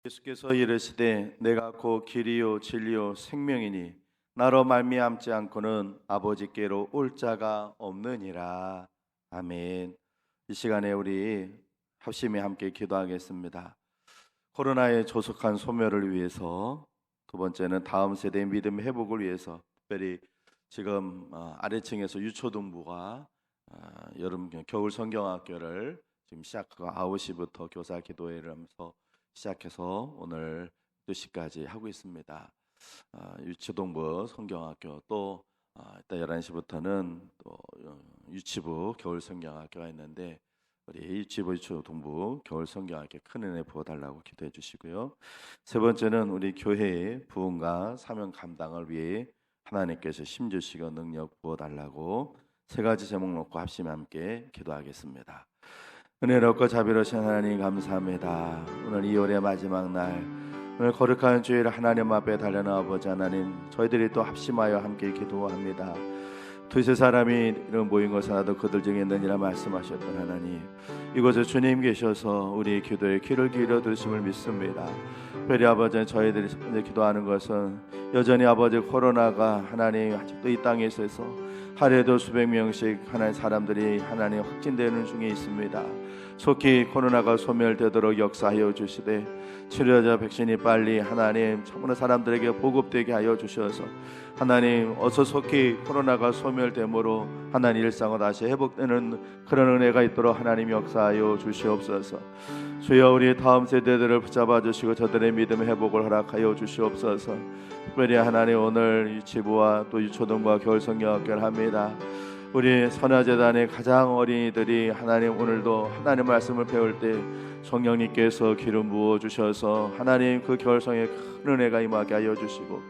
예수께서 이르시되 내가 곧 길이요 진리요 생명이니 나로 말미암지 않고는 아버지께로 올 자가 없느니라. 아멘. 이 시간에 우리 합심히 함께 기도하겠습니다. 코로나의 조속한 소멸을 위해서, 두 번째는 다음 세대의 믿음 회복을 위해서, 특별히 지금 아래층에서 유초등부가 여름 겨울 성경학교를 지금 시작하고 9시부터 교사 기도회를 하면서 시작해서 오늘 2시까지 하고 있습니다. 유초동부 성경학교 또 이따 11시부터는 또 유치부 겨울 성경학교가 있는데 우리 유치부 유초동부 겨울 성경학교 큰 은혜 부어달라고 기도해 주시고요. 세 번째는 우리 교회의 부흥과 사명 감당을 위해 하나님께서 힘 주시고 능력 부어달라고 세 가지 제목 놓고 합심히 함께 기도하겠습니다. 은혜롭고 자비로우신 하나님 감사합니다. 오늘 2월의 마지막 날, 오늘 거룩한 주일 하나님 앞에 달려나와보자. 하나님, 저희들이 또 합심하여 함께 기도합니다. 두세 사람이 이런 모인 것은 나도 그들 중에 있느니라 말씀하셨던 하나님, 이곳에 주님 계셔서 우리의 기도에 귀를 기울여 들으심을 믿습니다. 특별히 아버지, 저희들이 기도하는 것은 여전히 아버지 코로나가 하나님 아직도 이 땅에 있어서 하루에도 수백 명씩 하나님 사람들이 하나님 확진되는 중에 있습니다. 속히 코로나가 소멸되도록 역사하여 주시되 치료자 백신이 빨리 하나님 참으로 사람들에게 보급되게 하여 주셔서 하나님 어서 속히 코로나가 소멸됨으로 하나님 일상을 다시 회복되는 그런 은혜가 있도록 하나님 역사하여 주시옵소서. 주여, 우리 다음 세대들을 붙잡아 주시고 저들의 믿음 회복을 허락하여 주시옵소서. 특별히 하나님 오늘 유치부와 또 유초등부와 겨울 성경학교를 합니다. 우리 선화재단의 가장 어린이들이 하나님 오늘도 하나님 말씀을 배울 때 성령님께서 기름 부어 주셔서 하나님 그 겨울성에 큰 은혜가 임하게 하여 주시고,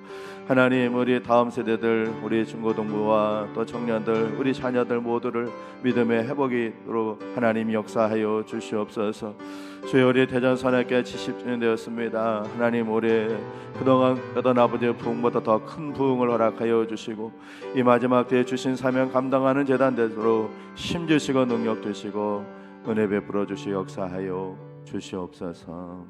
하나님 우리 다음 세대들, 우리 중고등부와 또 청년들, 우리 자녀들 모두를 믿음의 회복이 있도록 하나님 역사하여 주시옵소서. 주여, 우리 대전선악교회 70주년 되었습니다. 하나님 올해 그동안 어떤 아버지의 부흥보다 더 큰 부흥을 허락하여 주시고 이 마지막 때에 주신 사명 감당하는 재단 되도록 힘 주시고 능력 주시고 은혜 베풀어 주시 역사하여 주시옵소서.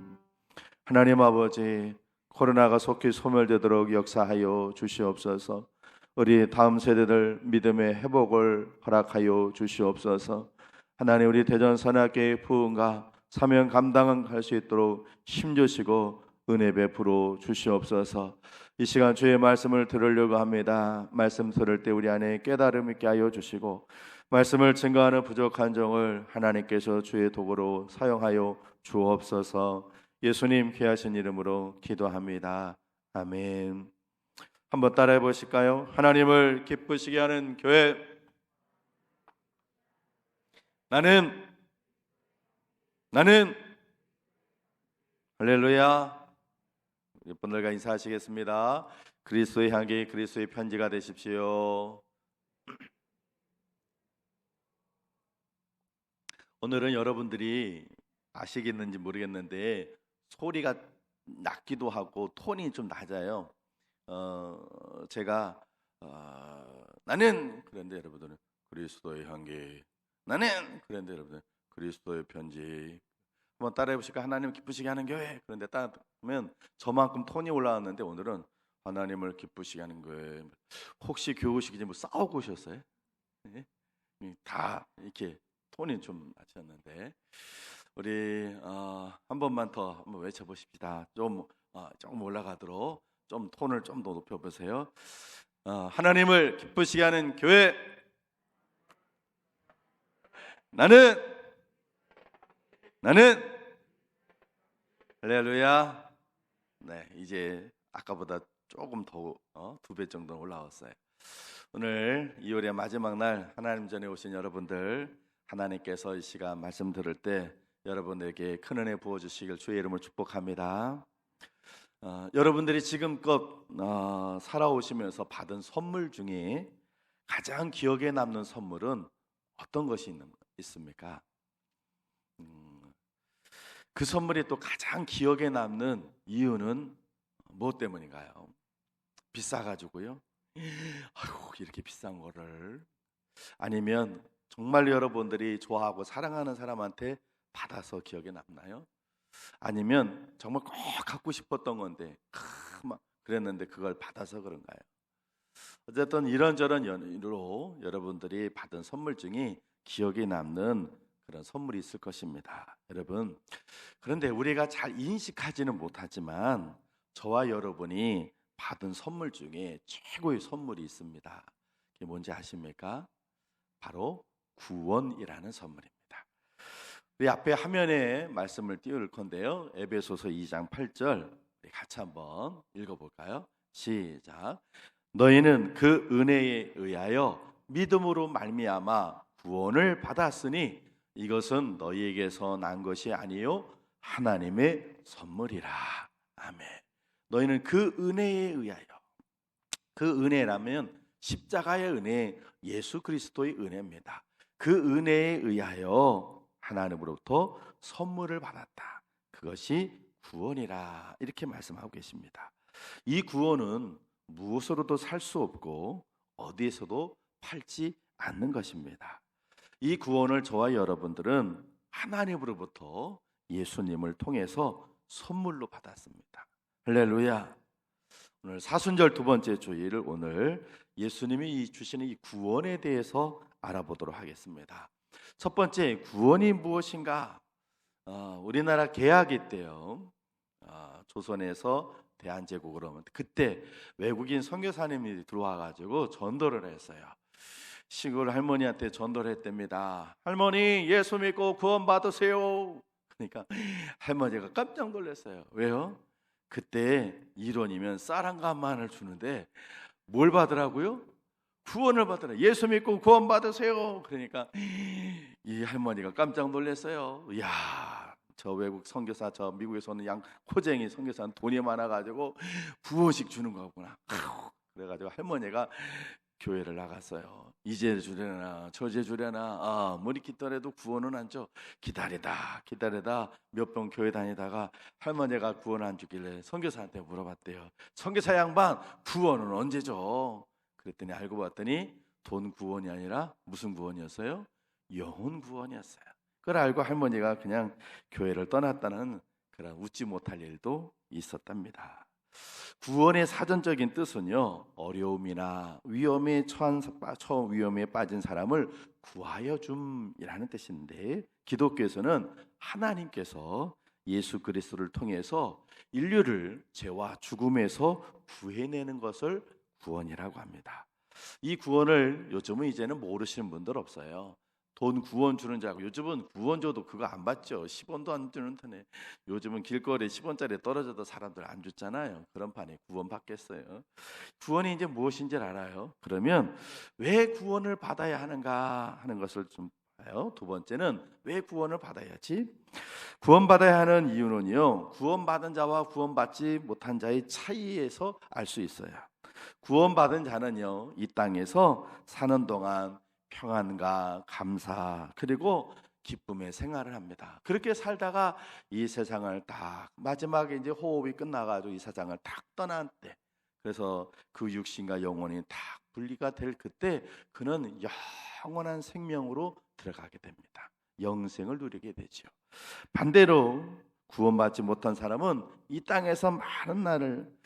하나님 아버지, 코로나가 속히 소멸되도록 역사하여 주시옵소서. 우리 다음 세대들 믿음의 회복을 허락하여 주시옵소서. 하나님 우리 대전선악교회 부흥과 사명 감당할 수 있도록 힘 주시고 은혜 베풀어 주시옵소서. 이 시간 주의 말씀을 들으려고 합니다. 말씀 들을 때 우리 안에 깨달음 있게 하여 주시고 말씀을 증거하는 부족한 종을 하나님께서 주의 도구로 사용하여 주옵소서. 예수님 귀하신 이름으로 기도합니다. 아멘. 한번 따라해 보실까요? 하나님을 기쁘시게 하는 교회. 나는 할렐루야. 여러분들과 인사하시겠습니다. 그리스도의 향기, 그리스도의 편지가 되십시오. 오늘은 여러분들이 아시겠는지 모르겠는데 소리가 낮기도 하고 톤이 좀 낮아요. 제가 나는 그런데 여러분들은 그리스도의 향기, 나는 그런데 여러분들 그리스도의 편지. 한번 따라해 보실까? 하나님 기쁘시게 하는 교회. 그런데 따르면 저만큼 톤이 올라왔는데 오늘은 하나님을 기쁘시게 하는 교회. 혹시 교우시기 전에 뭐 싸우고 오셨어요? 네? 다 이렇게 톤이 좀 낮췄는데 우리 한 번만 더 한번 외쳐보십시다. 조금 올라가도록 좀 톤을 좀 더 높여보세요. 하나님을 기쁘시게 하는 교회. 나는 할렐루야. 네, 이제 아까보다 조금 더 2배 정도 올라왔어요. 오늘 2월의 마지막 날 하나님 전에 오신 여러분들, 하나님께서 이 시간 말씀 들을 때 여러분에게 큰 은혜 부어주시길 주의 이름으로 축복합니다. 여러분들이 지금껏 살아오시면서 받은 선물 중에 가장 기억에 남는 선물은 어떤 것이 있습니까? 그 선물이 또 가장 기억에 남는 이유는 무엇 때문인가요? 비싸가지고요? 아이고, 이렇게 비싼 거를. 아니면 정말 여러분들이 좋아하고 사랑하는 사람한테 받아서 기억에 남나요? 아니면 정말 꼭 갖고 싶었던 건데 막 그랬는데 그걸 받아서 그런가요? 어쨌든 이런저런 연유로 여러분들이 받은 선물 중에 기억에 남는 그런 선물이 있을 것입니다. 여러분, 그런데 우리가 잘 인식하지는 못하지만 저와 여러분이 받은 선물 중에 최고의 선물이 있습니다. 그게 뭔지 아십니까? 바로 구원이라는 선물입니다. 우리 앞에 화면에 말씀을 띄울 건데요. 에베소서 2장 8절 우리 같이 한번 읽어볼까요? 시작. 너희는 그 은혜에 의하여 믿음으로 말미암아 구원을 받았으니 이것은 너희에게서 난 것이 아니요 하나님의 선물이라. 아멘. 너희는 그 은혜에 의하여, 그 은혜라면 십자가의 은혜, 예수 그리스도의 은혜입니다. 그 은혜에 의하여 하나님으로부터 선물을 받았다. 그것이 구원이라. 이렇게 말씀하고 계십니다. 이 구원은 무엇으로도 살 수 없고 어디에서도 팔지 않는 것입니다. 이 구원을 저와 여러분들은 하나님으로부터 예수님을 통해서 선물로 받았습니다. 할렐루야. 오늘 사순절 두 번째 주일을 오늘 예수님이 주시는 이 구원에 대해서 알아보도록 하겠습니다. 첫 번째, 구원이 무엇인가? 우리나라 개학이 때요. 조선에서 대한제국으로 오면 그때 외국인 선교사님이 들어와가지고 전도를 했어요. 시골 할머니한테 전도를 했답니다. 할머니, 예수 믿고 구원 받으세요. 그러니까 할머니가 깜짝 놀랐어요. 왜요? 그때 이론이면 쌀 한 가마를 주는데 뭘 받으라고요? 구원을 받으라. 예수 믿고 구원 받으세요. 그러니까 이 할머니가 깜짝 놀랐어요. 이야, 저 외국 선교사, 저 미국에서는 코쟁이 선교사는 돈이 많아가지고 구원식 주는 거구나. 그래가지고 할머니가 교회를 나갔어요. 이제 주려나 저제 주려나 아무리 기다려도 구원은 안 줘. 기다리다 몇 번 교회 다니다가 할머니가 구원 안 주길래 선교사한테 물어봤대요. 선교사 양반, 구원은 언제 줘? 그랬더니 알고 봤더니 돈 구원이 아니라 무슨 구원이었어요? 영혼 구원이었어요. 그걸 알고 할머니가 그냥 교회를 떠났다는 그런 웃지 못할 일도 있었답니다. 구원의 사전적인 뜻은요, 어려움이나 위험에 위험에 빠진 사람을 구하여 줌이라는 뜻인데, 기독교에서는 하나님께서 예수 그리스도를 통해서 인류를 죄와 죽음에서 구해내는 것을 구원이라고 합니다. 이 구원을 요즘은 이제는 모르시는 분들 없어요. 돈 구원 주는 줄 알고, 요즘은 구원 줘도 그거 안 받죠. 10원도 안 주는 터네. 요즘은 길거리에 10원짜리 떨어져도 사람들 안 줬잖아요. 그런 판에 구원 받겠어요. 구원이 이제 무엇인지 알아요? 그러면 왜 구원을 받아야 하는가 하는 것을 좀 봐요. 두 번째는 왜 구원을 받아야지? 구원받아야 하는 이유는요, 구원받은 자와 구원받지 못한 자의 차이에서 알 수 있어요. 구원받은 자는요, 이 땅에서 사는 동안 평안과 감사 그리고 기쁨의 생활을 합니다. 그렇게 살다가 이 세상을 딱 마지막에 이제 호흡이 끝나가지고 이 세상을 딱 떠난 때, 그래서 그 육신과 영혼이 딱 분리가 될 그때 그는 영원한 생명으로 들어가게 됩니다. 영생을 누리게 되죠. 반대로 구원받지 못한 사람은 이 땅에서 많은 날을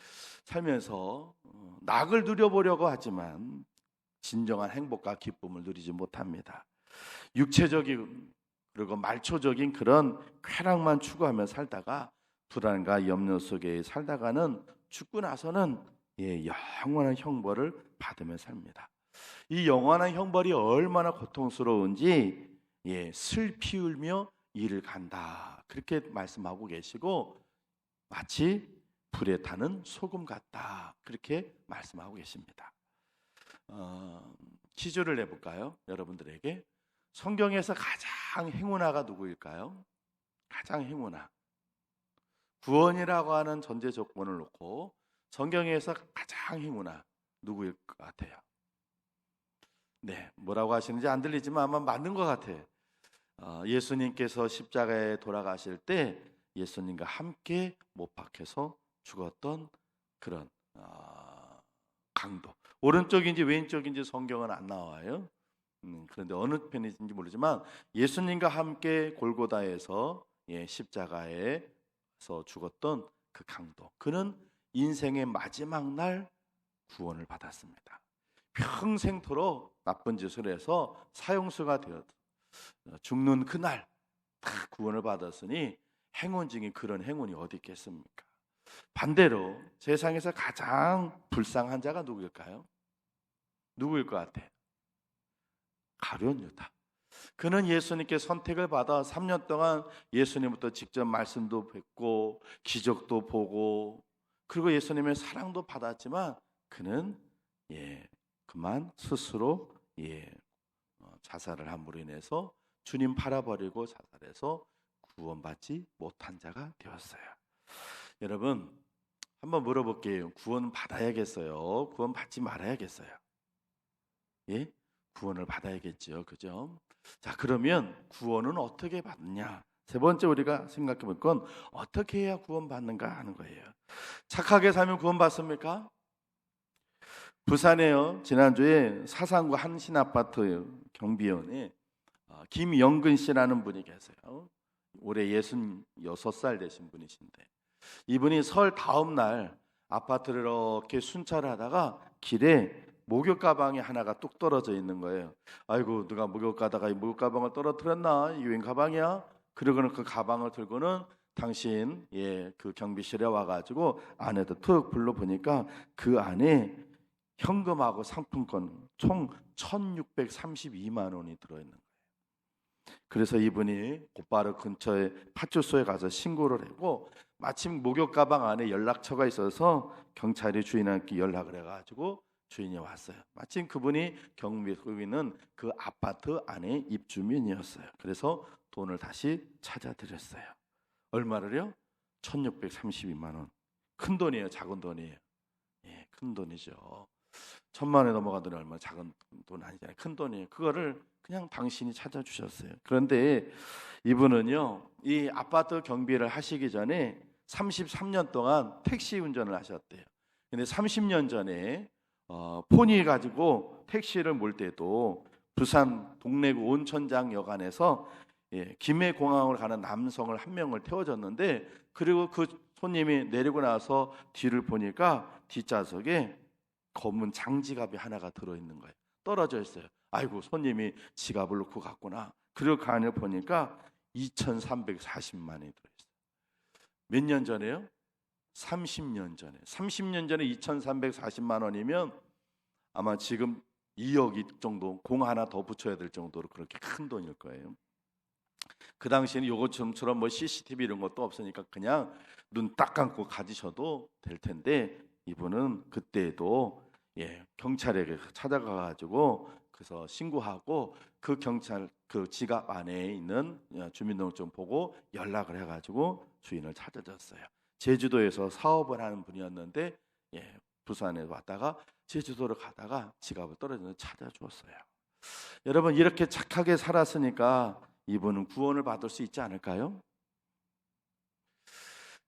살면서 낙을 누려보려고 하지만 진정한 행복과 기쁨을 누리지 못합니다. 육체적인 그리고 말초적인 그런 쾌락만 추구하며 살다가 불안과 염려 속에 살다가는 죽고 나서는 영원한 형벌을 받으며 삽니다. 이 영원한 형벌이 얼마나 고통스러운지 슬피 울며 이를 간다, 그렇게 말씀하고 계시고 마치 불에 타는 소금 같다, 그렇게 말씀하고 계십니다. 퀴즈를 내볼까요? 여러분들에게 성경에서 가장 행운아가 누구일까요? 가장 행운아, 구원이라고 하는 전제 조건을 놓고 성경에서 가장 행운아 누구일 것 같아요? 네, 뭐라고 하시는지 안 들리지만 아마 맞는 것 같아요. 예수님께서 십자가에 돌아가실 때 예수님과 함께 못 박혀서 죽었던 그런 강도, 오른쪽인지 왼쪽인지 성경은 안 나와요. 그런데 어느 편인지 모르지만 예수님과 함께 골고다에서 십자가에서 죽었던 그 강도, 그는 인생의 마지막 날 구원을 받았습니다. 평생토록 나쁜 짓을 해서 사형수가 되어 죽는 그날 다 구원을 받았으니 행운 중에 그런 행운이 어디 있겠습니까? 반대로 세상에서 가장 불쌍한 자가 누구일까요? 누구일 것 같아요? 가룟 유다. 그는 예수님께 선택을 받아 3년 동안 예수님부터 직접 말씀도 뵙고 기적도 보고 그리고 예수님의 사랑도 받았지만 그는 그만 스스로 자살을 함으로 인해서 주님 팔아버리고 자살해서 구원받지 못한 자가 되었어요. 여러분 한번 물어볼게요. 구원 받아야겠어요? 구원 받지 말아야겠어요? 구원을 받아야겠죠. 그죠? 자, 그러면 구원은 어떻게 받느냐? 세 번째 우리가 생각해 볼 건 어떻게 해야 구원받는가 하는 거예요. 착하게 살면 구원받습니까? 부산에요. 지난주에 사상구 한신아파트 경비원에 김영근 씨라는 분이 계세요. 올해 66살 되신 분이신데 이분이 설 다음 날 아파트를 이렇게 순찰을 하다가 길에 목욕 가방이 하나가 뚝 떨어져 있는 거예요. 아이고 누가 목욕 가다가 이 목욕 가방을 떨어뜨렸나? 이 웬 가방이야? 그러고는 그 가방을 들고는 당신 그 경비실에 와가지고 안에도 툭 불러보니까 그 안에 현금하고 상품권 총 1,632만 원이 들어있는 거예요. 그래서 이분이 곧바로 근처에 파출소에 가서 신고를 하고 마침 목욕 가방 안에 연락처가 있어서 경찰이 주인한테 연락을 해가지고 주인이 왔어요. 마침 그분이 경비하고 있는 그 아파트 안에 입주민이었어요. 그래서 돈을 다시 찾아드렸어요. 얼마를요? 1,632만 원. 큰 돈이에요? 작은 돈이에요? 큰 돈이죠. 1,000만 원에 넘어간 돈이 얼마나 작은 돈 아니잖아요. 큰 돈이에요. 그거를 그냥 당신이 찾아주셨어요. 그런데 이분은요, 이 아파트 경비를 하시기 전에 33년 동안 택시 운전을 하셨대요. 근데 30년 전에 폰이 가지고 택시를 몰 때도 부산 동래구 온천장 여관에서 김해공항을 가는 남성을 한 명을 태워줬는데 그리고 그 손님이 내리고 나서 뒤를 보니까 뒷좌석에 검은 장지갑이 하나가 들어있는 거예요. 떨어져 있어요. 아이고 손님이 지갑을 놓고 갔구나. 그리고 그 안을 보니까 2,340만 원이 들어있어요. 몇 년 전에요? 30년 전에. 30년 전에 2,340만 원이면 아마 지금 2억 정도 공 하나 더 붙여야 될 정도로 그렇게 큰 돈일 거예요. 그 당시에는 요것처럼 뭐 CCTV 이런 것도 없으니까 그냥 눈 딱 감고 가지셔도 될 텐데 이분은 그때도 경찰에게 찾아가가지고 그래서 신고하고 그 경찰 그 지갑 안에 있는 주민등록증 보고 연락을 해가지고 주인을 찾아줬어요. 제주도에서 사업을 하는 분이었는데 부산에 왔다가 제주도로 가다가 지갑을 떨어져서 찾아주었어요. 여러분 이렇게 착하게 살았으니까 이분은 구원을 받을 수 있지 않을까요?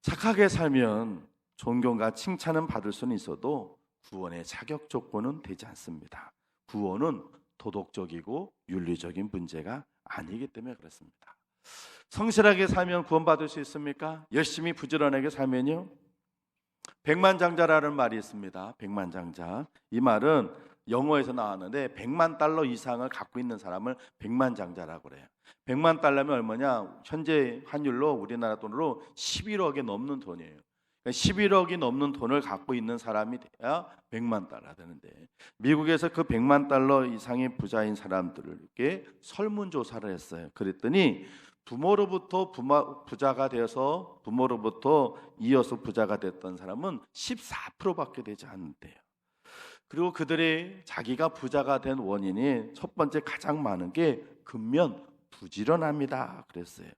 착하게 살면 존경과 칭찬은 받을 수는 있어도 구원의 자격 조건은 되지 않습니다. 구원은 도덕적이고 윤리적인 문제가 아니기 때문에 그렇습니다. 성실하게 살면 구원받을 수 있습니까? 열심히 부지런하게 살면요. 백만장자라는 말이 있습니다. 백만장자. 이 말은 영어에서 나왔는데 100만 달러 이상을 갖고 있는 사람을 백만장자라고 그래요. 100만 달러면 얼마냐? 현재 환율로 우리나라 돈으로 11억이 넘는 돈이에요. 11억이 넘는 돈을 갖고 있는 사람이 돼야 100만 달러 되는데 미국에서 그 100만 달러 이상의 부자인 사람들에게 설문조사를 했어요. 그랬더니 부모로부터 부자가 되어서 부모로부터 이어서 부자가 됐던 사람은 14%밖에 되지 않는데요. 그리고 그들이 자기가 부자가 된 원인이 첫 번째 가장 많은 게 근면 부지런합니다. 그랬어요.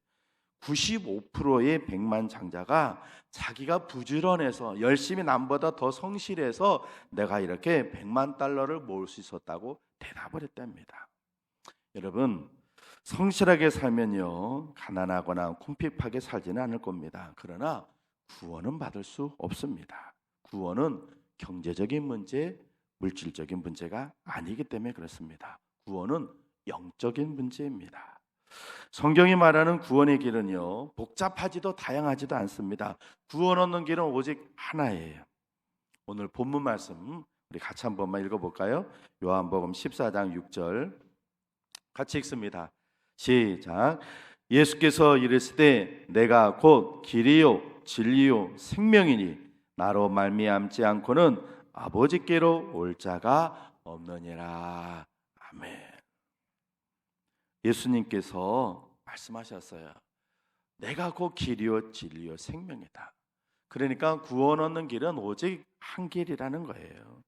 95%의 백만장자가 자기가 부지런해서 열심히 남보다 더 성실해서 내가 이렇게 100만 달러를 모을 수 있었다고 대답을 했답니다. 여러분 성실하게 살면요 가난하거나 궁핍하게 살지는 않을 겁니다. 그러나 구원은 받을 수 없습니다. 구원은 경제적인 문제, 물질적인 문제가 아니기 때문에 그렇습니다. 구원은 영적인 문제입니다. 성경이 말하는 구원의 길은요, 복잡하지도 다양하지도 않습니다. 구원 얻는 길은 오직 하나예요. 오늘 본문 말씀 우리 같이 한 번만 읽어볼까요? 요한복음 14장 6절 같이 읽습니다. 시작. 예수께서 이르시되 내가 곧 길이요 진리요 생명이니 나로 말미암지 않고는 아버지께로 올 자가 없느니라. 아멘. 예수님께서 말씀하셨어요. 내가 곧 길이요 진리요 생명이다. 그러니까 구원 얻는 길은 오직 한 길이라는 거예요.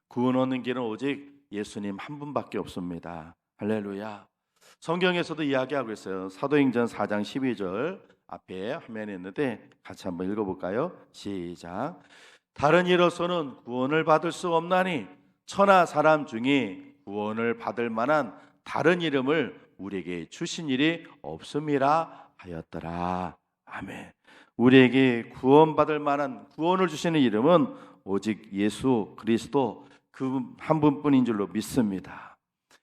구원 얻는 길은 오직 예수님 한 분밖에 없습니다. 할렐루야. 성경에서도 이야기하고 있어요. 사도행전 4장 12절 앞에 화면에 있는데 같이 한번 읽어볼까요? 시작. 다른 이로서는 구원을 받을 수 없나니 천하 사람 중에 구원을 받을 만한 다른 이름을 우리에게 주신 일이 없음이라 하였더라. 아멘. 우리에게 구원받을 만한 구원을 주시는 이름은 오직 예수 그리스도 그 한 분뿐인 줄로 믿습니다.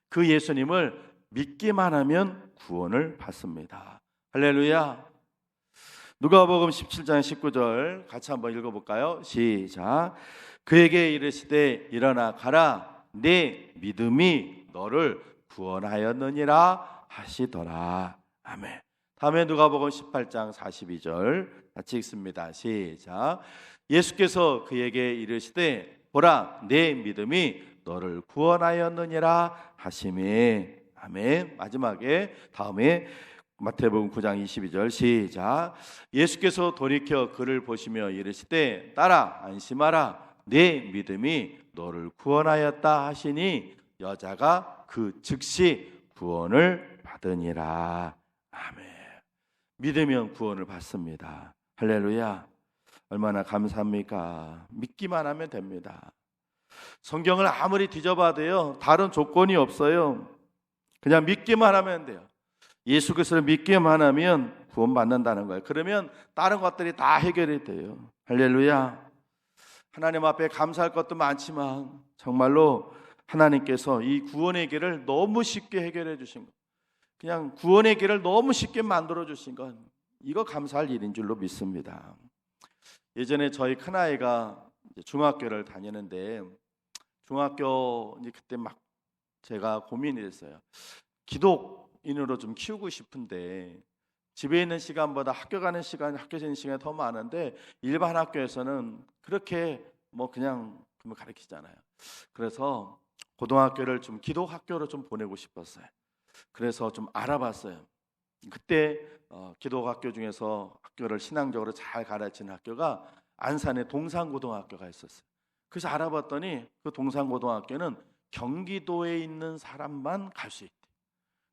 그 예수님을 믿기만 하면 구원을 받습니다. 할렐루야. 누가복음 17장 19절 같이 한번 읽어볼까요? 시작. 그에게 이르시되 일어나 가라 네 믿음이 너를 구원하였느니라 하시더라. 아멘. 다음에 누가복음 18장 42절 같이 읽습니다. 시작. 예수께서 그에게 이르시되 보라 내 믿음이 너를 구원하였느니라 하시매. 아멘. 마지막에 다음에 마태복음 9장 22절 시작. 예수께서 돌이켜 그를 보시며 이르시되 딸아 안심하라 내 믿음이 너를 구원하였다 하시니 여자가 그 즉시 구원을 받으니라. 아멘. 믿으면 구원을 받습니다. 할렐루야. 얼마나 감사합니까? 믿기만 하면 됩니다. 성경을 아무리 뒤져봐도요 다른 조건이 없어요. 그냥 믿기만 하면 돼요. 예수 그리스도를 믿기만 하면 구원받는다는 거예요. 그러면 다른 것들이 다 해결이 돼요. 할렐루야. 하나님 앞에 감사할 것도 많지만 정말로 하나님께서 이 구원의 길을 너무 쉽게 해결해 주신 것, 그냥 구원의 길을 너무 쉽게 만들어 주신 것, 이거 감사할 일인 줄로 믿습니다. 예전에 저희 큰아이가 중학교를 다니는데 중학교 이제 그때 막 제가 고민이 됐어요. 기독인으로 좀 키우고 싶은데 집에 있는 시간보다 학교 가는 시간, 학교 다니는 시간이 더 많은데 일반 학교에서는 그렇게 뭐 그냥 가르치잖아요. 그래서 고등학교를 좀 기독 학교로 좀 보내고 싶었어요. 그래서 좀 알아봤어요. 그때 기독 학교 중에서 학교를 신앙적으로 잘 가르치는 학교가 안산에 동산고등학교가 있었어요. 그래서 알아봤더니 그 동산고등학교는 경기도에 있는 사람만 갈 수 있대.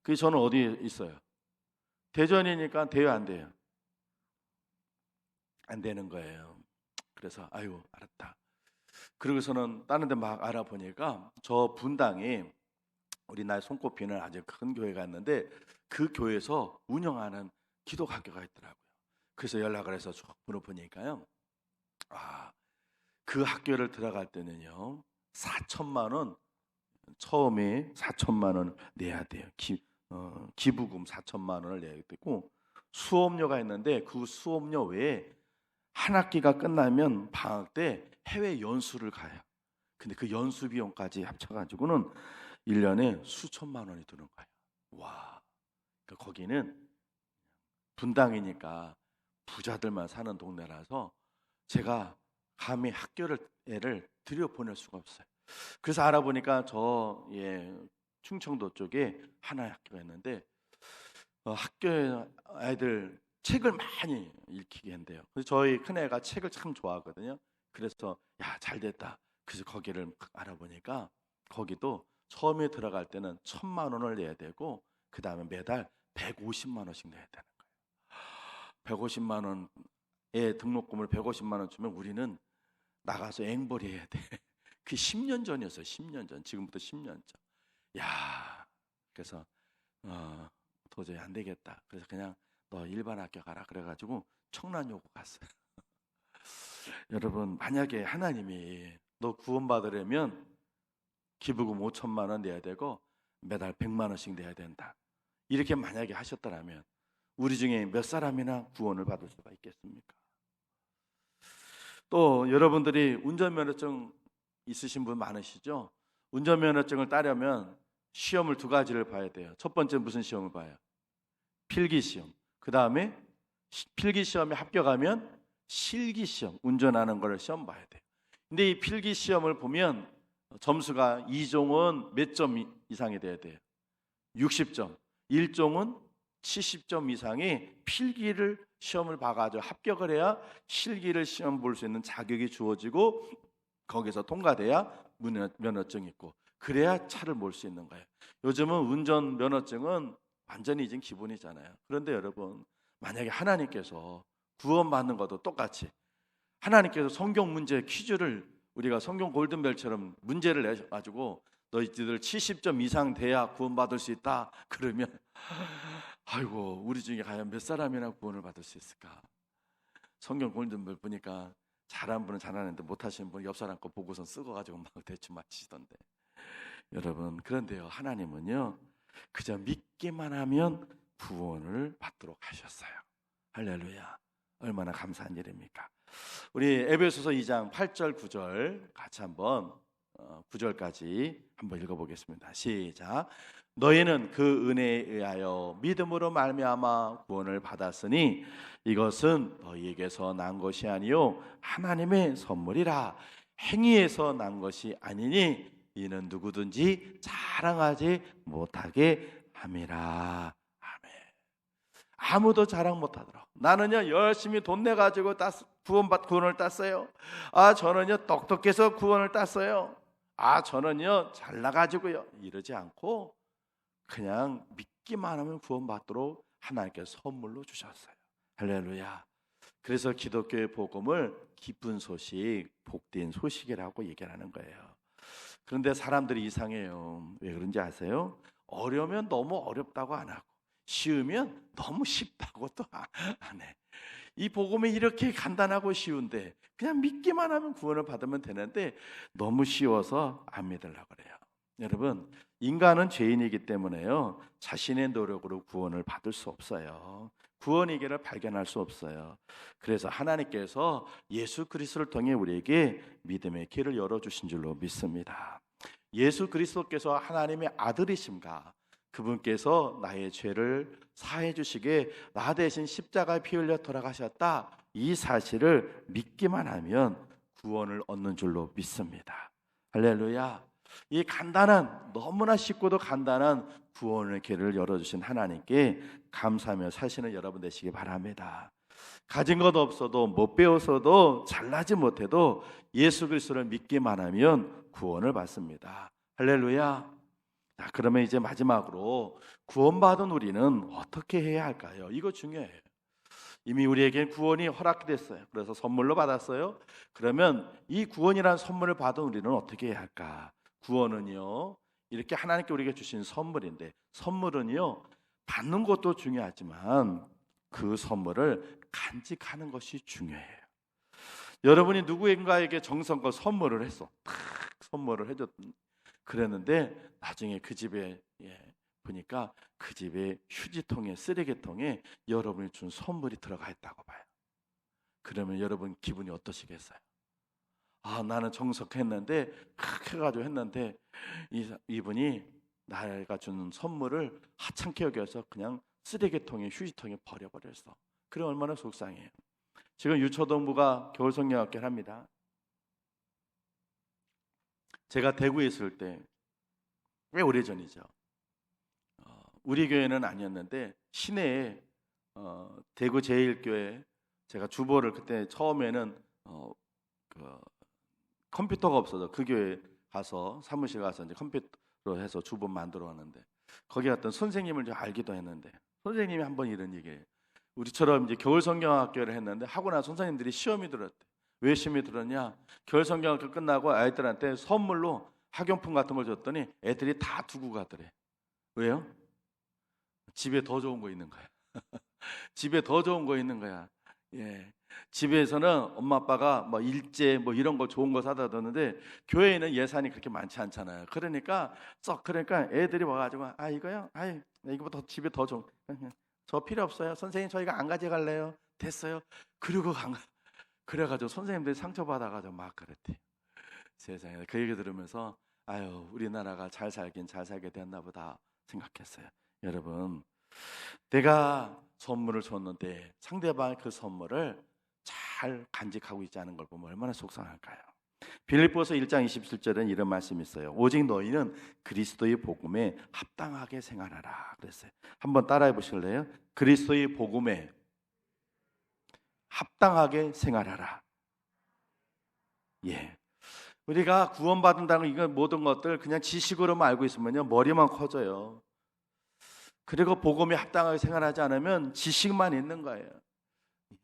그래서 저는 어디에 있어요? 대전이니까 돼요, 안 돼요? 안 되는 거예요. 그래서 아유 알았다. 그러고서는 다른 데 막 알아보니까 저 분당에 우리나라에 손꼽히는 아주 큰 교회가 있는데 그 교회에서 운영하는 기독학교가 있더라고요. 그래서 연락을 해서 쭉 물어보니까요, 그 학교를 들어갈 때는요 4천만 원, 처음에 4천만 원을 내야 돼요. 기부금 4천만 원을 내야 되고 수업료가 있는데 그 수업료 외에 한 학기가 끝나면 방학 때 해외 연수를 가요. 근데 그 연수 비용까지 합쳐가지고는 1년에 수천만 원이 드는 거예요. 와, 그러니까 거기는 분당이니까 부자들만 사는 동네라서 제가 감히 애를 들여보낼 수가 없어요. 그래서 알아보니까 충청도 쪽에 하나의 학교가 있는데 학교에 아이들 책을 많이 읽히게 한대요. 그래서 저희 큰애가 책을 참 좋아하거든요. 그래서 야 잘됐다. 그래서 거기를 알아보니까 거기도 처음에 들어갈 때는 1,000만 원을 내야 되고 그 다음에 매달 150만 원씩 내야 되는 거예요. 150만 원에 등록금을 150만 원 주면 우리는 나가서 앵벌이 해야 돼. 그 10년 전이었어요. 10년 전. 지금부터 10년 전. 야, 그래서 도저히 안 되겠다. 그래서 그냥 너 일반 학교 가라. 그래가지고 청란여고 갔어요. 여러분, 만약에 하나님이 너 구원받으려면 기부금 5천만 원 내야 되고 매달 100만 원씩 내야 된다. 이렇게 만약에 하셨더라면 우리 중에 몇 사람이나 구원을 받을 수가 있겠습니까? 또 여러분들이 운전면허증 있으신 분 많으시죠? 운전면허증을 따려면 시험을 두 가지를 봐야 돼요. 첫 번째 무슨 시험을 봐요? 필기시험. 그 다음에 필기시험에 합격하면 실기시험, 운전하는 걸 시험 봐야 돼요. 근데 이 필기시험을 보면 점수가 2종은 몇 점 이상이 돼야 돼요? 60점. 1종은 70점 이상의 필기를 시험을 봐가지고 합격을 해야 실기를 시험 볼 수 있는 자격이 주어지고 거기서 통과돼야 면허증이 있고 그래야 차를 몰 수 있는 거예요. 요즘은 운전 면허증은 완전히 이제 기본이잖아요. 그런데 여러분 만약에 하나님께서 구원받는 것도 똑같이 하나님께서 성경 문제 퀴즈를 우리가 성경 골든벨처럼 문제를 내셔가지고 너희들 70점 이상 돼야 구원받을 수 있다 그러면 아이고 우리 중에 과연 몇 사람이나 구원을 받을 수 있을까? 성경 골든벨 보니까 잘한 분은 잘하는데 못하시는 분은 옆 사람 거 보고선 쓰고가지고 막 대충 맞히시던데 여러분 그런데요 하나님은요 그저 믿기만 하면 구원을 받도록 하셨어요. 할렐루야. 얼마나 감사한 일입니까? 우리 에베소서 2장 8절 9절 같이 한번 9절까지 한번 읽어보겠습니다. 시작. 너희는 그 은혜에 의하여 믿음으로 말미암아 구원을 받았으니 이것은 너희에게서 난 것이 아니요 하나님의 선물이라. 행위에서 난 것이 아니니 이는 누구든지 자랑하지 못하게 함이라. 아멘. 아무도 자랑 못하더라. 나는요 열심히 돈 내가지고 구원을 땄어요. 저는요 똑똑해서 구원을 땄어요. 저는요 잘나가지고요 이러지 않고 그냥 믿기만 하면 구원받도록 하나님께서 선물로 주셨어요. 할렐루야. 그래서 기독교의 복음을 기쁜 소식, 복된 소식이라고 얘기하는 거예요. 그런데 사람들이 이상해요. 왜 그런지 아세요? 어려우면 너무 어렵다고 안 하고 쉬우면 너무 쉽다고 또 안 해. 이 복음이 이렇게 간단하고 쉬운데 그냥 믿기만 하면 구원을 받으면 되는데 너무 쉬워서 안 믿으려고 그래요. 여러분 인간은 죄인이기 때문에요 자신의 노력으로 구원을 받을 수 없어요. 구원의 길을 발견할 수 없어요. 그래서 하나님께서 예수 그리스도를 통해 우리에게 믿음의 길을 열어주신 줄로 믿습니다. 예수 그리스도께서 하나님의 아들이심과 그분께서 나의 죄를 사해 주시게 나 대신 십자가에 피 흘려 돌아가셨다 이 사실을 믿기만 하면 구원을 얻는 줄로 믿습니다. 할렐루야. 이 간단한 너무나 쉽고도 간단한 구원의 길을 열어주신 하나님께 감사하며 사시는 여러분 되시기 바랍니다. 가진 것 없어도 못 배워서도 잘나지 못해도 예수 그리스도를 믿기만 하면 구원을 받습니다. 할렐루야. 자, 그러면 이제 마지막으로 구원받은 우리는 어떻게 해야 할까요? 이거 중요해요. 이미 우리에게 구원이 허락됐어요. 그래서 선물로 받았어요. 그러면 이 구원이라는 선물을 받은 우리는 어떻게 해야 할까? 구원은요 이렇게 하나님께 우리에게 주신 선물인데 선물은요 받는 것도 중요하지만 그 선물을 간직하는 것이 중요해요. 여러분이 누구인가에게 정성껏 선물을 했어. 탁 선물을 해줬더니 그랬는데 나중에 그 집에 보니까 그 집에 휴지통에 쓰레기통에 여러분이 준 선물이 들어가 있다고 봐요. 그러면 여러분 기분이 어떠시겠어요? 나는 정석했는데 그렇게 해가지고 했는데 이분이 내가 준 선물을 하찮게 여겨서 그냥 쓰레기통에 휴지통에 버려버렸어. 그럼 얼마나 속상해요. 지금 유초동부가 겨울성경학교를 합니다. 제가 대구에 있을 때 꽤 오래전이죠. 우리 교회는 아니었는데 시내에 대구 제1교회 제가 주보를 그때 처음에는 컴퓨터가 없어서 그 교회 가서 사무실 가서 이제 컴퓨터로 해서 주보 만들어 왔는데 거기 갔던 선생님을 좀 알기도 했는데 선생님이 한번 이런 얘기해요. 우리처럼 이제 겨울 성경학교를 했는데 하고 나서 선생님들이 시험이 들었대. 왜 시험이 들었냐? 겨울 성경학교 끝나고 아이들한테 선물로 학용품 같은 걸 줬더니 애들이 다 두고 가더래. 왜요? 집에 더 좋은 거 있는 거야. 집에 더 좋은 거 있는 거야. 예. 집에서는 엄마 아빠가 뭐 일제 뭐 이런 거 좋은 거 사다 뒀는데 교회에는 예산이 그렇게 많지 않잖아요. 그러니까 애들이 와가지고 이거요? 이거보다 집에 더 좀. 저 필요 없어요. 선생님 저희가 안 가져갈래요. 됐어요. 그리고 그래가지고 선생님들이 상처받아가지고 막 그랬대요. 세상에. 그 얘기 들으면서 우리나라가 잘 살긴 잘 살게 됐나 보다 생각했어요. 여러분, 내가 선물을 줬는데 상대방이 그 선물을 잘 간직하고 있지 않은 걸 보면 얼마나 속상할까요? 빌립보서 1장 27절에는 이런 말씀이 있어요. 오직 너희는 그리스도의 복음에 합당하게 생활하라 그랬어요. 한번 따라해 보실래요? 그리스도의 복음에 합당하게 생활하라. 예. 우리가 구원받는다는 이건 모든 것들 그냥 지식으로만 알고 있으면요 머리만 커져요. 그리고 복음에 합당하게 생활하지 않으면 지식만 있는 거예요.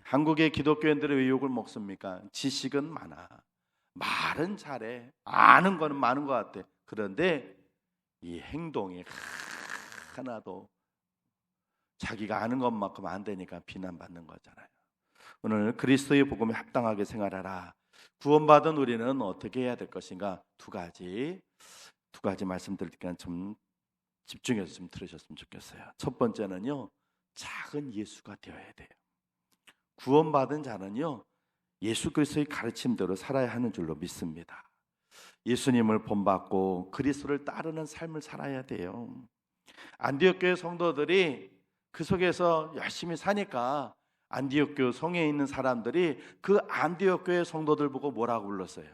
한국의 기독교인들의 왜 욕을 먹습니까? 지식은 많아, 말은 잘해, 아는 거는 많은 것 같아. 그런데 이 행동이 하나도 자기가 아는 것만큼 안 되니까 비난받는 거잖아요. 오늘 그리스도의 복음에 합당하게 생활하라. 구원받은 우리는 어떻게 해야 될 것인가? 두 가지 말씀드리니까 좀 집중해서 좀 들으셨으면 좋겠어요. 첫 번째는요, 작은 예수가 되어야 돼요. 구원받은 자는요, 예수 그리스도의 가르침대로 살아야 하는 줄로 믿습니다. 예수님을 본받고 그리스도를 따르는 삶을 살아야 돼요. 안디옥 교회 성도들이 그 속에서 열심히 사니까 안디옥 교회 성에 있는 사람들이 그 안디옥 교회 성도들 보고 뭐라고 불렀어요?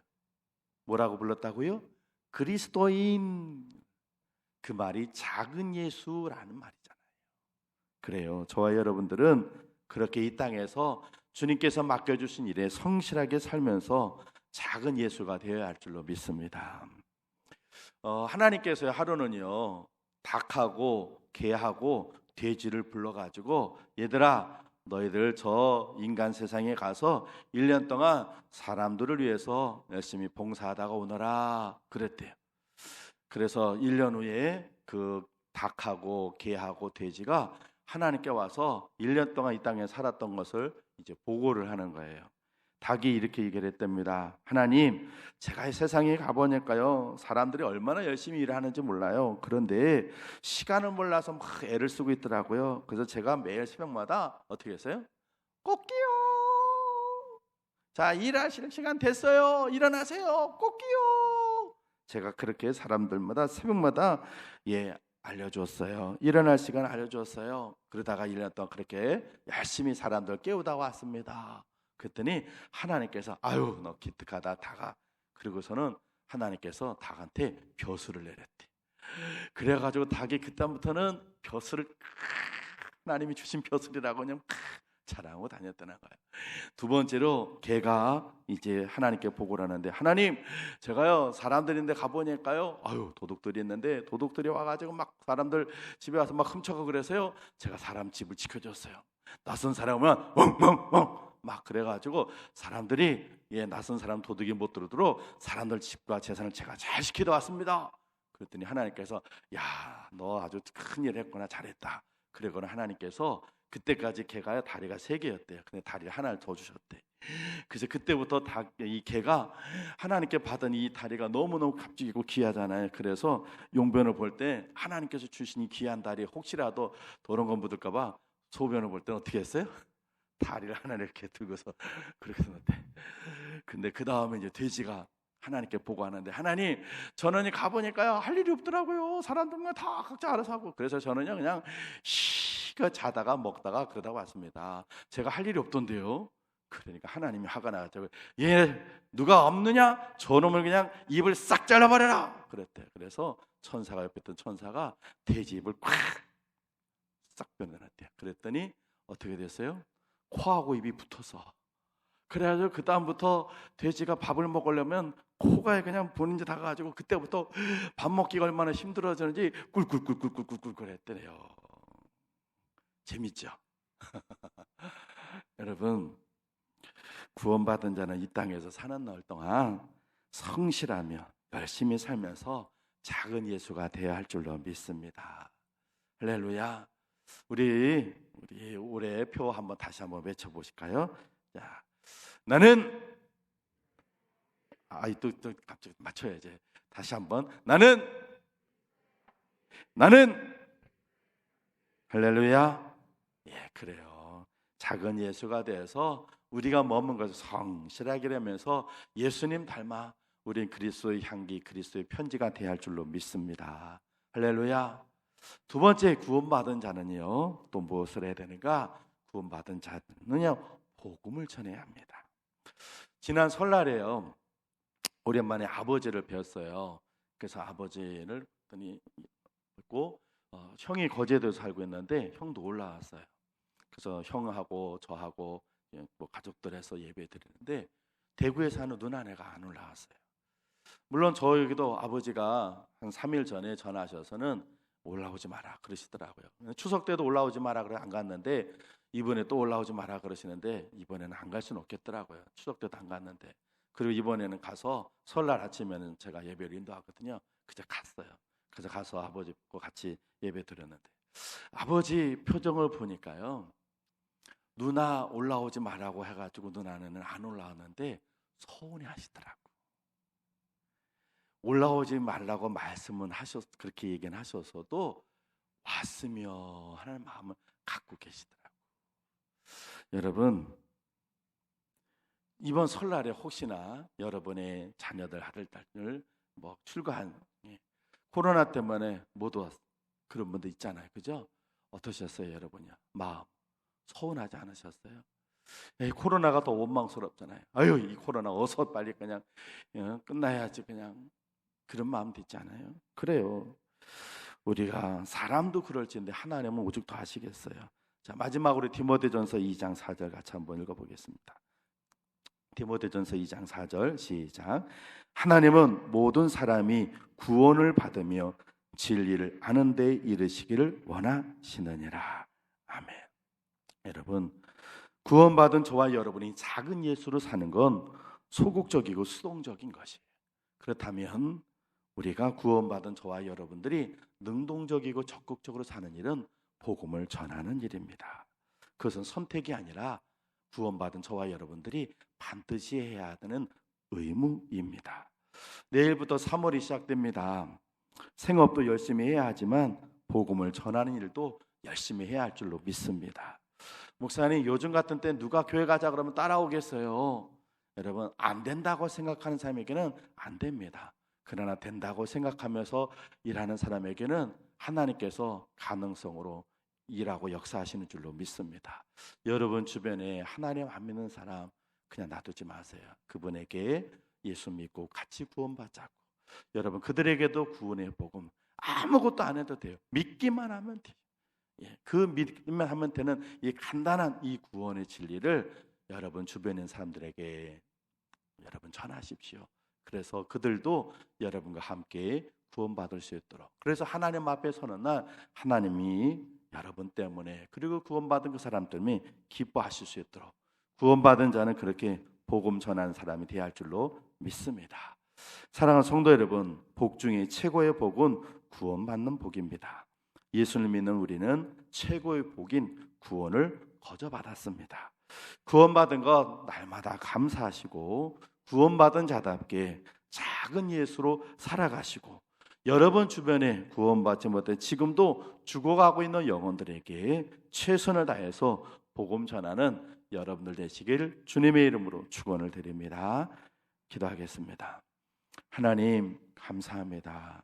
뭐라고 불렀다고요? 그리스도인. 그 말이 작은 예수라는 말이잖아요. 그래요. 저와 여러분들은 그렇게 이 땅에서 주님께서 맡겨주신 일에 성실하게 살면서 작은 예수가 되어야 할 줄로 믿습니다. 하나님께서 하루는요, 닭하고 개하고 돼지를 불러가지고 얘들아 너희들 저 인간 세상에 가서 1년 동안 사람들을 위해서 열심히 봉사하다가 오너라 그랬대요. 그래서 1년 후에 그 닭하고 개하고 돼지가 하나님께 와서 1년 동안 이 땅에 살았던 것을 이제 보고를 하는 거예요. 닭이 이렇게 얘기를 했답니다. 하나님, 제가 이 세상에 가보니까요, 사람들이 얼마나 열심히 일을 하는지 몰라요. 그런데 시간을 몰라서 막 애를 쓰고 있더라고요. 그래서 제가 매일 새벽마다 어떻게 했어요? 꼭기요. 자, 일하시는 시간 됐어요. 일어나세요. 꼭기요. 제가 그렇게 사람들마다 새벽마다 알려줬어요. 일어날 시간 알려줬어요. 그러다가 1년 동안 그렇게 열심히 사람들 깨우다 왔습니다. 그랬더니 하나님께서 너 기특하다 닭아. 그리고서는 하나님께서 닭한테 벼슬을 내렸대. 그래가지고 닭이 그다음부터는 벼슬을 하나님이 주신 벼슬이라고 그냥 자랑하고 다녔다는 거예요. 두 번째로 개가 이제 하나님께 보고를 하는데 하나님 제가요 사람들인데 가보니까요 도둑들이 있는데 도둑들이 와가지고 막 사람들 집에 와서 막 훔쳐가고 그래서요 제가 사람 집을 지켜줬어요. 낯선 사람 오면 엉엉엉 막 그래가지고 사람들이 낯선 사람 도둑이 못 들어오도록 사람들 집과 재산을 제가 잘 지키다 왔습니다. 그랬더니 하나님께서 너 아주 큰일 했구나 잘했다. 그러고는 하나님께서 그때까지 개가 다리가 3개였대요. 근데 다리를 하나를 더 주셨대. 그래서 그때부터 이 개가 하나님께 받은 이 다리가 너무너무 값지고 귀하잖아요. 그래서 용변을 볼 때 하나님께서 주신 이 귀한 다리 혹시라도 더러운 거 묻을까 봐 소변을 볼 때는 어떻게 했어요? 다리를 하나를 이렇게 들고서 그렇게 썼대. 근데 그 다음에 이제 돼지가 하나님께 보고하는데 하나님 저는 가보니까요 할 일이 없더라고요. 사람들만 다 각자 알아서 하고 그래서 저는요 그냥 자다가 먹다가 그러다 왔습니다. 제가 할 일이 없던데요. 그러니까 하나님이 화가 나가지고 누가 없느냐? 저놈을 그냥 입을 싹 잘라버려라 그랬대. 그래서 천사가 옆에 있던 천사가 돼지 입을 싹 변해놨대요. 그랬더니 어떻게 됐어요? 코하고 입이 붙어서 그래가지고 그 다음부터 돼지가 밥을 먹으려면 코가 그냥 본인이 다가가지고 그때부터 밥 먹기가 얼마나 힘들어졌는지 꿀꿀꿀꿀꿀꿀꿀 했대요. 재밌죠? 여러분 구원받은 자는 이 땅에서 사는 날 동안 성실하며 열심히 살면서 작은 예수가 되어야 할 줄로 믿습니다. 할렐루야. 우리 올해 표 한번 다시 한번 외쳐보실까요? 자, 나는 또 갑자기 맞춰야지. 다시 한번 나는 할렐루야. 예, 그래요. 작은 예수가 돼서 우리가 머문 것을 성실하게 하면서 예수님 닮아 우린 그리스도의 향기, 그리스도의 편지가 되어야 할 줄로 믿습니다. 할렐루야. 두 번째, 구원받은 자는요, 또 무엇을 해야 되는가? 구원받은 자는요, 복음을 전해야 합니다. 지난 설날에요, 오랜만에 아버지를 뵈었어요. 그래서 아버지를 뵙고 형이 거제도에 살고 있는데 형도 올라왔어요. 그래서 형하고 저하고 뭐 가족들에서 예배 드리는데 대구에 사는 누나네가 안 올라왔어요. 물론 저에게도 아버지가 한 3일 전에 전화하셔서는 올라오지 마라 그러시더라고요. 추석 때도 올라오지 마라 그래 안 갔는데 이번에 또 올라오지 마라 그러시는데 이번에는 안 갈 수는 없겠더라고요. 추석 때도 안 갔는데. 그리고 이번에는 가서 설날 아침에는 제가 예배를 인도하거든요. 그저 갔어요. 그래서 가서 아버지과 같이 예배 드렸는데 아버지 표정을 보니까요, 누나 올라오지 말라고 해가지고 누나는 안 올라왔는데 서운해 하시더라고. 올라오지 말라고 말씀은 그렇게 얘기는 하셔서도 왔으며 하는 마음을 갖고 계시더라고. 여러분, 이번 설날에 혹시나 여러분의 자녀들, 아들, 딸을 뭐 출가한 코로나 때문에 못 왔 그런 분도 있잖아요, 그죠? 어떠셨어요, 여러분이요? 마음 서운하지 않으셨어요? 코로나가 더 원망스럽잖아요. 아유, 이 코로나 어서 빨리 그냥 끝나야지, 그냥 그런 마음도 있지 않아요? 그래요. 우리가 사람도 그럴지인데 하나님은 오직 더 아시겠어요. 자, 마지막으로 디모데전서 2장 4절 같이 한번 읽어보겠습니다. 디모데전서 2장 4절 시작. 하나님은 모든 사람이 구원을 받으며 진리를 아는 데 이르시기를 원하시느니라. 아멘. 여러분, 구원받은 저와 여러분이 작은 예수로 사는 건 소극적이고 수동적인 것이에요. 그렇다면 우리가 구원받은 저와 여러분들이 능동적이고 적극적으로 사는 일은 복음을 전하는 일입니다. 그것은 선택이 아니라 구원받은 저와 여러분들이 반드시 해야 하는 의무입니다. 내일부터 3월이 시작됩니다. 생업도 열심히 해야 하지만 복음을 전하는 일도 열심히 해야 할 줄로 믿습니다. 목사님, 요즘 같은 때 누가 교회 가자 그러면 따라오겠어요? 여러분, 안 된다고 생각하는 사람에게는 안 됩니다. 그러나 된다고 생각하면서 일하는 사람에게는 하나님께서 가능성으로 일하고 역사하시는 줄로 믿습니다. 여러분 주변에 하나님 안 믿는 사람 그냥 놔두지 마세요. 그분에게 예수 믿고 같이 구원받자고. 여러분, 그들에게도 구원의 복음 아무것도 안 해도 돼요. 믿기만 하면 돼요. 그 믿기만 하면 되는 이 간단한 이 구원의 진리를 여러분 주변에 있는 사람들에게 여러분 전하십시오. 그래서 그들도 여러분과 함께 구원받을 수 있도록. 그래서 하나님 앞에 서는 날 하나님이 여러분 때문에 그리고 구원받은 그 사람 때문에 기뻐하실 수 있도록 구원받은 자는 그렇게 복음 전하는 사람이 되어야 할 줄로 믿습니다. 사랑하는 성도 여러분, 복 중에 최고의 복은 구원받는 복입니다. 예수를 믿는 우리는 최고의 복인 구원을 거저 받았습니다. 구원받은 것 날마다 감사하시고 구원받은 자답게 작은 예수로 살아가시고 여러분 주변에 구원받지 못해 지금도 죽어가고 있는 영혼들에게 최선을 다해서 복음 전하는 여러분들 되시길 주님의 이름으로 축원을 드립니다. 기도하겠습니다. 하나님 감사합니다.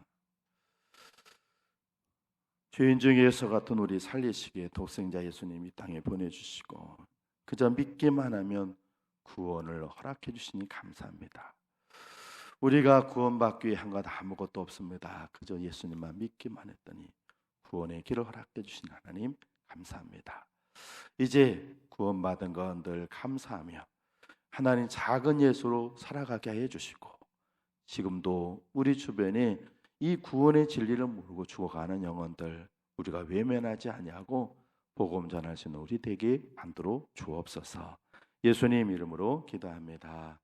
죄인 중에서 같은 우리 살리시기에 독생자 예수님 이 땅에 보내주시고 그저 믿기만 하면 구원을 허락해 주시니 감사합니다. 우리가 구원받기 위해 한 것 아무것도 없습니다. 그저 예수님만 믿기만 했더니 구원의 길을 허락해 주신 하나님 감사합니다. 이제 구원받은 건 늘 감사하며 하나님 작은 예수로 살아가게 해주시고 지금도 우리 주변에 이 구원의 진리를 모르고 죽어가는 영혼들 우리가 외면하지 아니하고 복음 전할 수 있는 우리 되게 만들어 주옵소서. 예수님 이름으로 기도합니다.